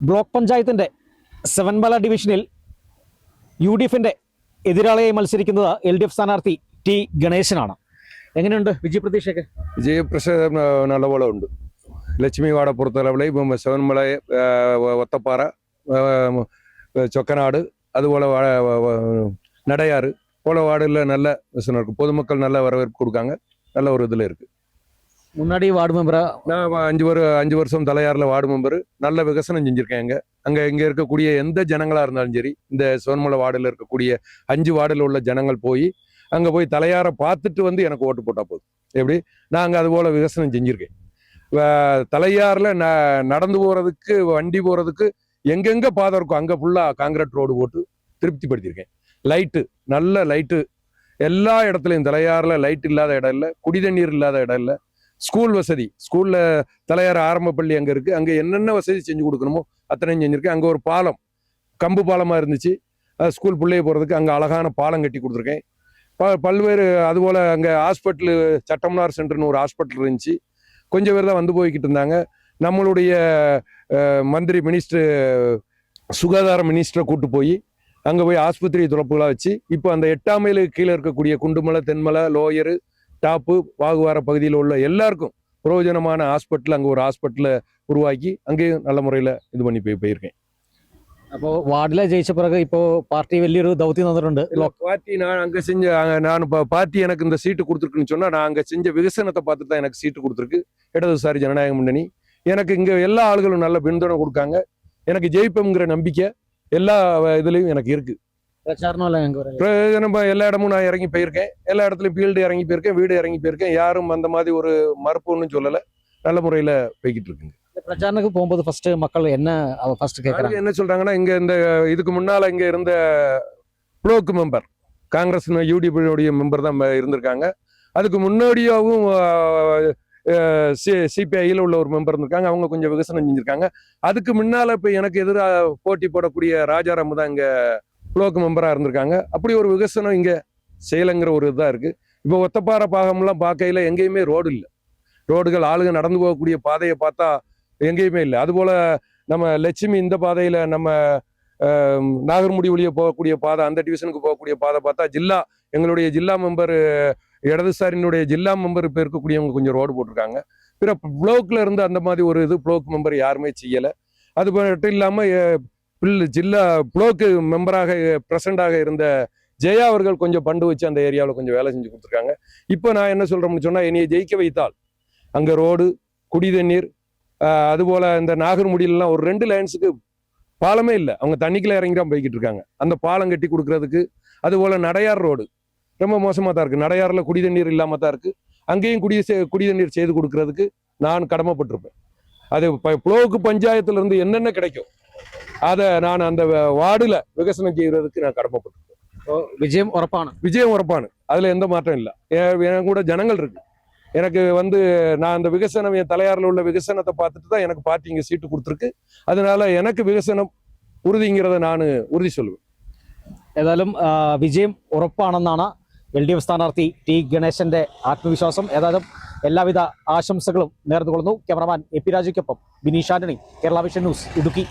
Block പഞ്ചായത്തിൻ്റെ സെവൻമല ഡിവിഷനിൽ UDFിൻ്റെ എതിരാളിയായി മത്സരിക്കുന്നത് LDF സ്ഥാനാർത്ഥി ടി ഗണേശനാണ്. എങ്ങനെയുണ്ട് വിജയപ്രതീക്ഷയൊക്കെ? നല്ല പോലെ ഉണ്ട്. ലക്ഷ്മി വാർഡ് പുറത്തലവിളി, സെവൻമല, ഒത്തപ്പാറ, ചൊക്കനാട്, അതുപോലെ நடையாறு போல வார்டில் நல்ல விசனம் இருக்குது. பொதுமக்கள் நல்ல வரவேற்பு கொடுக்காங்க. நல்ல ஒரு இதில் இருக்குது. முன்னாடி வார்டு மெம்பரா நான் 5 வருஷம் தலையாரில் வார்டு மெம்பரு. நல்ல விகசனம் செஞ்சுருக்கேன். இங்கே இருக்கக்கூடிய எந்த ஜனங்களாக இருந்தாலும் சரி, இந்த சிவன்மலை வார்டில் இருக்கக்கூடிய 5 வார்டில் உள்ள ஜனங்கள் போய் அங்கே போய் தலையாரை பார்த்துட்டு வந்து எனக்கு ஓட்டு போட்டால் போதும். எப்படி நாங்கள் அதுபோல் விகசனம் செஞ்சுருக்கேன். தலையாரில் நடந்து போகிறதுக்கு, வண்டி போகிறதுக்கு எங்கெங்கே பாதை இருக்கும் அங்கே ஃபுல்லாக காங்கிரீட் ரோடு போட்டு திருப்திப்படுத்தியிருக்கேன். லைட்டு, நல்ல லைட்டு எல்லா இடத்துலையும். தலையாரில் லைட் இல்லாத இடம் இல்லை, குடி தண்ணீர் இல்லாத இடம் இல்லை. ஸ்கூல் வசதி, ஸ்கூலில் தலையார் ஆரம்ப பள்ளி அங்கே இருக்குது. அங்கே என்னென்ன வசதி செஞ்சு கொடுக்கணுமோ அத்தனையும் செஞ்சுருக்கேன். அங்கே ஒரு பாலம், கம்பு பாலமாக இருந்துச்சு, ஸ்கூல் பிள்ளைய போகிறதுக்கு அங்கே அழகான பாலம் கட்டி கொடுத்துருக்கேன். பல்வேறு அதுபோல் அங்கே ஹாஸ்பிட்டலு, சட்டமனார் சென்டர்னு ஒரு ஹாஸ்பிட்டல் இருந்துச்சு. கொஞ்சம் பேர் தான் வந்து போய்கிட்டு இருந்தாங்க. நம்மளுடைய மந்திரி மினிஸ்டர், சுகாதார மினிஸ்டரை கூட்டு போய் அங்கே போய் ஆஸ்பத்திரி துறப்புகளாக வச்சு இப்போ அந்த 8ஆம் மைலுக்கு கீழே இருக்கக்கூடிய குண்டுமலை, தென்மலை, லோயரு, டாப்பு, வாகுவார பகுதியில் உள்ள எல்லாருக்கும் பிரயோஜனமான ஹாஸ்பிட்டல், அங்கே ஒரு ஹாஸ்பிட்டலை உருவாக்கி அங்கேயும் நல்ல முறையில் இது பண்ணி போயிருக்கேன். അപ്പോൾ വാർഡിലെ ജയിച്ച പിറகு ഇപ്പോൾ പാർട്ടി വലിയൊരു ദൗത്യം തന്നിട്ടുണ്ട്. பார்ட்டி நான் அங்கே செஞ்ச, நான் இப்போ பார்ட்டி எனக்கு இந்த சீட்டு கொடுத்துருக்குன்னு சொன்னால், நான் அங்கே செஞ்ச விகசனத்தை பார்த்து தான் எனக்கு சீட்டு கொடுத்துருக்கு இடதுசாரி ஜனநாயக முன்னணி. எனக்கு இங்கே எல்லா ஆளுகளும் நல்ல பின்துணை கொடுக்காங்க. எனக்கு ஜெயிப்போங்கிற நம்பிக்கை எல்லா இதுலேயும் எனக்கு இருக்குது. நம்ம எல்லா இடமும் நான் இறங்கி போயிருக்கேன். எல்லா இடத்துலையும் ஃபீல்டு இறங்கி போயிருக்கேன், வீடு இறங்கி போயிருக்கேன். யாரும் அந்த மாதிரி ஒரு மறுப்பு ஒன்றும் சொல்லலை. நல்ல முறையில் போய்கிட்டு இருக்குங்க. பிரச்சாரத்துக்கு போகும்போது ஃபர்ஸ்ட் மக்கள் என்ன சொல்றாங்கன்னா, இங்க இந்த இதுக்கு முன்னால இங்க இருந்த block member, Congress UDP member தான் இருந்திருக்காங்க. அதுக்கு முன்னாடியாவும் CPIயில் உள்ள ஒரு மெம்பர் இருந்திருக்காங்க. அவங்க கொஞ்சம் விகசனம் செஞ்சிருக்காங்க. அதுக்கு முன்னால இப்ப எனக்கு எதிராக போட்டி போடக்கூடிய ராஜாராம் தான் இங்க பிளோக் மெம்பரா இருந்திருக்காங்க. அப்படி ஒரு விகசனம் இங்க செய்யலைங்கிற ஒரு இதுதான் இருக்கு. இப்போ ஒத்தப்பாறை பாகம்லாம் பார்க்கையில எங்கேயுமே ரோடு இல்லை. ரோடுகள், ஆளுங்க நடந்து போகக்கூடிய பாதையை பார்த்தா எங்கேயுமே இல்லை. அதுபோல நம்ம லட்சுமி இந்த பாதையில, நம்ம நாகர்முடி வழியே போகக்கூடிய பாதை, அந்த டிவிஷனுக்கு போகக்கூடிய பாதை பார்த்தா எங்களுடைய ஜில்லா மெம்பர், இடதுசாரியினுடைய ஜில்லா மெம்பர் இப்போ இருக்கக்கூடியவங்க கொஞ்சம் ரோடு போட்டிருக்காங்க. பிற பிளோக்ல இருந்து அந்த மாதிரி ஒரு இது பிளோக் மெம்பர் யாருமே செய்யலை. அது மட்டும் இல்லாமல் ஜில்லா பிளோக்கு மெம்பராக பிரசிடண்டாக இருந்த ஜெயா அவர்கள் கொஞ்சம் பண்டு வச்சு அந்த ஏரியாவில் கொஞ்சம் வேலை செஞ்சு கொடுத்துருக்காங்க. இப்போ நான் என்ன சொல்கிறேன்னு சொன்னால், என்னையை ஜெயிக்க வைத்தால் அங்கே ரோடு, குடி தண்ணீர், அதுபோல் இந்த நாகர்முடியிலலாம் ஒரு 2 லைன்ஸுக்கு பாலமே இல்லை. அவங்க தண்ணிக்குள்ள இறங்கி தான் போய்கிட்டு இருக்காங்க. அந்த பாலம் கட்டி கொடுக்கறதுக்கு, அதுபோல் நடையார் ரோடு ரொம்ப மோசமாக தான் இருக்குது. நடையாறில் குடி தண்ணீர் இல்லாமல் தான் இருக்குது. அங்கேயும் குடி தண்ணீர் செய்து கொடுக்கறதுக்கு நான் கடமைப்பட்டிருப்பேன். அது புலோக்கு பஞ்சாயத்துலேருந்து என்னென்ன கிடைக்கும் அதை நான் அந்த வார்டில் விகசனம் செய்கிறதுக்கு நான் கடமைப்பட்டிருப்பேன். விஜயம் உரப்பானு, அதில் எந்த மாற்றம் இல்லை. என் கூட ஜனங்கள் இருக்கு. எனக்கு நான் அந்த விகசனம், என் தலையாரில் உள்ள விகசனத்தை பார்த்துட்டு தான் எனக்கு பார்ட்டி இங்கே சீட்டு கொடுத்துருக்கு. அதனால எனக்கு விகசனம் உறுதிங்கிறத நான் உறுதி சொல்லுவேன். ഏതായാലും വിജയം ഉറപ്പാണെന്നാണ് LDF സ്ഥാനാർത്ഥി ടി ഗണേശന്റെ ആത്മവിശ്വാസം. ഏതായാലും എല്ലാവിധ ആശംസകളും നേർന്നുകൊള്ളുന്നു. ക്യാമറമാൻ AP രാജയ്ക്കൊപ്പം ബിനീഷ് ആന്റണി, കേരള വിഷൻ ന്യൂസ്, ഇടുക്കി.